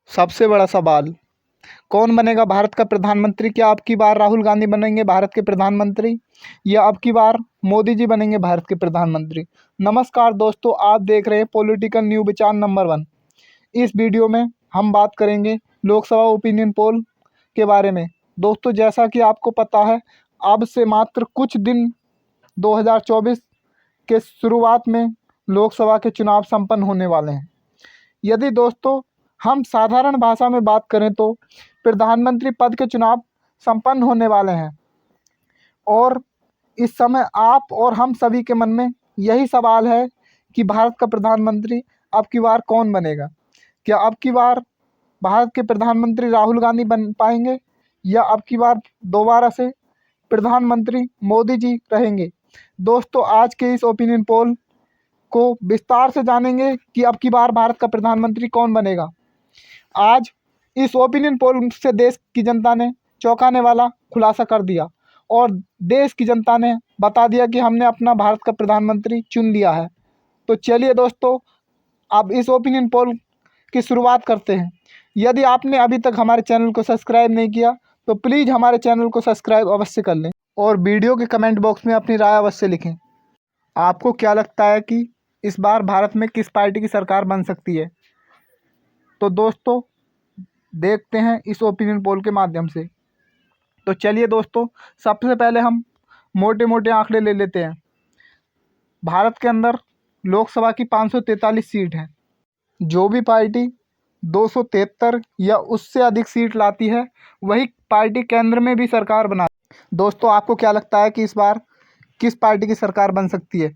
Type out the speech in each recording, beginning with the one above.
सबसे बड़ा सवाल, कौन बनेगा भारत का प्रधानमंत्री? क्या अब की बार राहुल गांधी बनेंगे भारत के प्रधानमंत्री या अब की बार मोदी जी बनेंगे भारत के प्रधानमंत्री? नमस्कार दोस्तों, आप देख रहे हैं पॉलिटिकल न्यू विचार नंबर 1। इस वीडियो में हम बात करेंगे लोकसभा ओपिनियन पोल के बारे में। दोस्तों, जैसा कि आपको पता है, अब से मात्र कुछ दिन 2024 के शुरुआत में लोकसभा के चुनाव संपन्न होने वाले हैं। यदि दोस्तों हम साधारण भाषा में बात करें तो प्रधानमंत्री पद के चुनाव संपन्न होने वाले हैं और इस समय आप और हम सभी के मन में यही सवाल है कि भारत का प्रधानमंत्री अब की बार कौन बनेगा? क्या अब की बार भारत के प्रधानमंत्री राहुल गांधी बन पाएंगे या अब की बार दोबारा से प्रधानमंत्री मोदी जी रहेंगे? दोस्तों, आज के इस ओपिनियन पोल को विस्तार से जानेंगे कि अब की बार भारत का प्रधानमंत्री कौन बनेगा। आज इस ओपिनियन पोल से देश की जनता ने चौंकाने वाला खुलासा कर दिया और देश की जनता ने बता दिया कि हमने अपना भारत का प्रधानमंत्री चुन लिया है। तो चलिए दोस्तों, अब इस ओपिनियन पोल की शुरुआत करते हैं। यदि आपने अभी तक हमारे चैनल को सब्सक्राइब नहीं किया तो प्लीज़ हमारे चैनल को सब्सक्राइब अवश्य कर लें और वीडियो के कमेंट बॉक्स में अपनी राय अवश्य लिखें। आपको क्या लगता है कि इस बार भारत में किस पार्टी की सरकार बन सकती है? तो दोस्तों, देखते हैं इस ओपिनियन पोल के माध्यम से। तो चलिए दोस्तों, सबसे पहले हम मोटे मोटे आंकड़े ले लेते हैं। भारत के अंदर लोकसभा की 543 सीट हैं। जो भी पार्टी 273 या उससे अधिक सीट लाती है वही पार्टी केंद्र में भी सरकार बनाती है। दोस्तों, आपको क्या लगता है कि इस बार किस पार्टी की सरकार बन सकती है?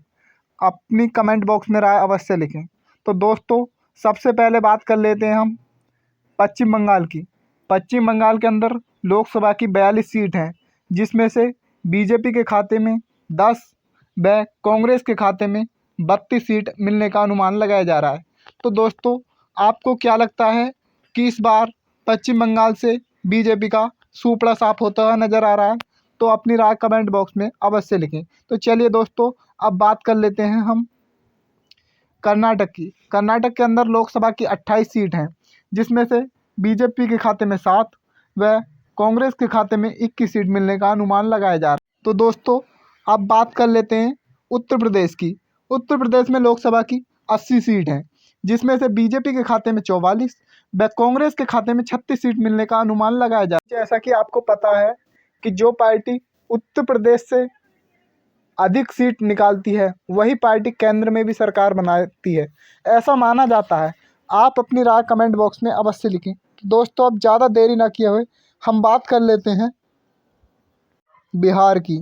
अपनी कमेंट बॉक्स में राय अवश्य लिखें। तो दोस्तों, सबसे पहले बात कर लेते हैं हम पश्चिम बंगाल की। पश्चिम बंगाल के अंदर लोकसभा की 42 सीट हैं, जिसमें से बीजेपी के खाते में 10 व कांग्रेस के खाते में 32 सीट मिलने का अनुमान लगाया जा रहा है। तो दोस्तों, आपको क्या लगता है कि इस बार पश्चिम बंगाल से बीजेपी का सुपड़ा साफ होता हुआ नज़र आ रहा है? तो अपनी राय कमेंट बॉक्स में अवश्य लिखें। तो चलिए दोस्तों, अब बात कर लेते हैं हम कर्नाटक की। कर्नाटक के अंदर लोकसभा की 28 सीट हैं, जिसमें से बीजेपी के खाते में 7 व कांग्रेस के खाते में 21 सीट मिलने का अनुमान लगाया जा रहा है। तो दोस्तों, अब बात कर लेते हैं उत्तर प्रदेश की। उत्तर प्रदेश में लोकसभा की 80 सीट हैं, जिसमें से बीजेपी के खाते में 44 व कांग्रेस के खाते में 36 सीट मिलने का अनुमान लगाया जा रहा है। जैसा कि आपको पता है कि जो पार्टी उत्तर प्रदेश से अधिक सीट निकालती है वही पार्टी केंद्र में भी सरकार बनाती है, ऐसा माना जाता है। आप अपनी राय कमेंट बॉक्स में अवश्य लिखें। तो दोस्तों, अब ज़्यादा देरी ना किए हुए हम बात कर लेते हैं बिहार की।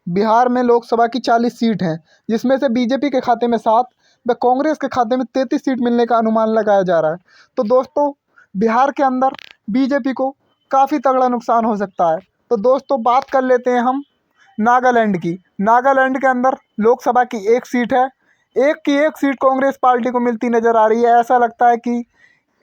बिहार में लोकसभा की 40 सीट हैं, जिसमें से बीजेपी के खाते में 7 व कांग्रेस के खाते में 33 सीट मिलने का अनुमान लगाया जा रहा है। तो दोस्तों, बिहार के अंदर बीजेपी को काफ़ी तगड़ा नुकसान हो सकता है। तो दोस्तों, बात कर लेते हैं हम नागालैंड की। नागालैंड के अंदर लोकसभा की 1 सीट है। एक की 1 सीट कांग्रेस पार्टी को मिलती नज़र आ रही है। ऐसा लगता है कि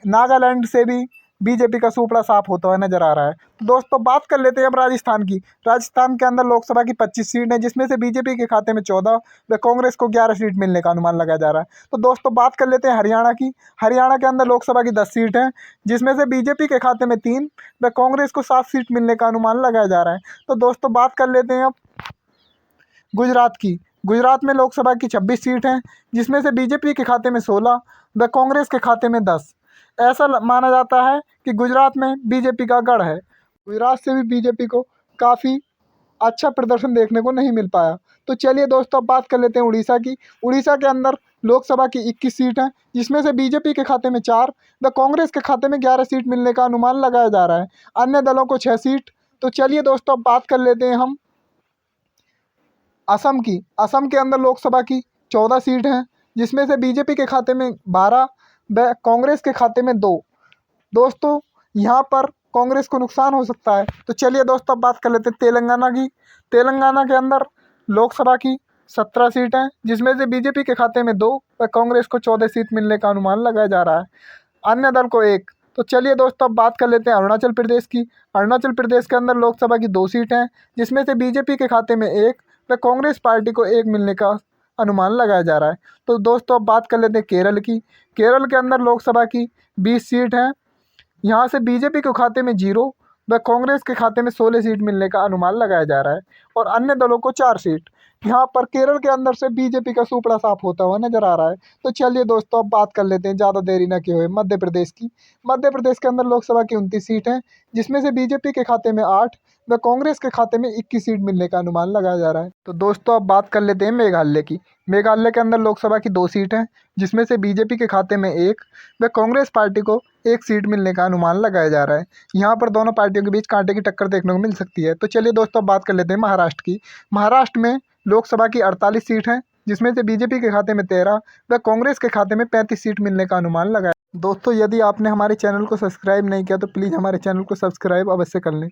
नागालैंड से भी बीजेपी का सुपड़ा साफ होता हुआ नज़र आ रहा है। तो दोस्तों, बात कर लेते हैं अब राजस्थान की। राजस्थान के अंदर लोकसभा की 25 सीट है, जिसमें से बीजेपी के खाते में 14 व कांग्रेस को 11 सीट मिलने का अनुमान लगाया जा रहा है। तो दोस्तों, बात कर लेते हैं हरियाणा की। हरियाणा के अंदर लोकसभा की 10 सीट हैं, जिसमें से बीजेपी के खाते में 3 व कांग्रेस को 7 सीट मिलने का अनुमान लगाया जा रहा है। तो दोस्तों, बात कर लेते हैं अब गुजरात की। गुजरात में लोकसभा की 26 सीट हैं, जिसमें से बीजेपी के खाते में 16 व कांग्रेस के खाते में 10। ऐसा माना जाता है कि गुजरात में बीजेपी का गढ़ है। गुजरात से भी बीजेपी को काफ़ी अच्छा प्रदर्शन देखने को नहीं मिल पाया। तो चलिए दोस्तों, अब बात कर लेते हैं उड़ीसा की। उड़ीसा के अंदर लोकसभा की 21 सीट हैं, जिसमें से बीजेपी के खाते में 4 व कांग्रेस के खाते में 11 सीट मिलने का अनुमान लगाया जा रहा है। अन्य दलों को 6 सीट। तो चलिए दोस्तों, अब बात कर लेते हैं हम असम की। असम के अंदर लोकसभा की 14 सीट हैं, जिसमें से बीजेपी के खाते में 12 व कांग्रेस के खाते में 2। दोस्तों, यहाँ पर कांग्रेस को नुकसान हो सकता है। तो चलिए दोस्तों, अब बात कर लेते हैं तेलंगाना की। तेलंगाना के अंदर लोकसभा की 17 सीट हैं, जिसमें से बीजेपी के खाते में 2 व कांग्रेस को 14 सीट मिलने का अनुमान लगाया जा रहा है, अन्य दल को 1। तो चलिए दोस्तों, अब बात कर लेते हैं अरुणाचल प्रदेश की। अरुणाचल प्रदेश के अंदर लोकसभा की 2 सीट हैं, जिसमें से बीजेपी के खाते में 1 व कांग्रेस पार्टी को 1 मिलने का अनुमान लगाया जा रहा है। तो दोस्तों, अब बात कर लेते हैं केरल की। केरल के अंदर लोकसभा की 20 सीट हैं, यहाँ से बीजेपी के खाते में 0 व कांग्रेस के खाते में 16 सीट मिलने का अनुमान लगाया जा रहा है और अन्य दलों को 4 सीट। यहाँ पर केरल के अंदर से बीजेपी का सुपड़ा साफ होता हुआ नजर आ रहा है। तो चलिए दोस्तों, अब बात कर लेते हैं ज़्यादा देरी न किए हुए मध्य प्रदेश की। मध्य प्रदेश के अंदर लोकसभा की 29 सीट हैं, जिसमें से बीजेपी के खाते में 8 व कांग्रेस के खाते में 21 सीट मिलने का अनुमान लगाया जा रहा है। तो दोस्तों, अब बात कर लेते हैं मेघालय की। मेघालय के अंदर लोकसभा की 2 सीट हैं, जिसमें से बीजेपी के खाते में 1 व कांग्रेस पार्टी को 1 सीट मिलने का अनुमान लगाया जा रहा है। यहाँ पर दोनों पार्टियों के बीच कांटे की टक्कर देखने को मिल सकती है। तो चलिए दोस्तों, बात कर लेते हैं महाराष्ट्र की। महाराष्ट्र में लोकसभा की 48 सीट हैं, जिसमें से बीजेपी के खाते में 13 व कांग्रेस के खाते में 35 सीट मिलने का अनुमान लगाया। दोस्तों, यदि आपने हमारे चैनल को सब्सक्राइब नहीं किया तो प्लीज़ हमारे चैनल को सब्सक्राइब अवश्य कर लें।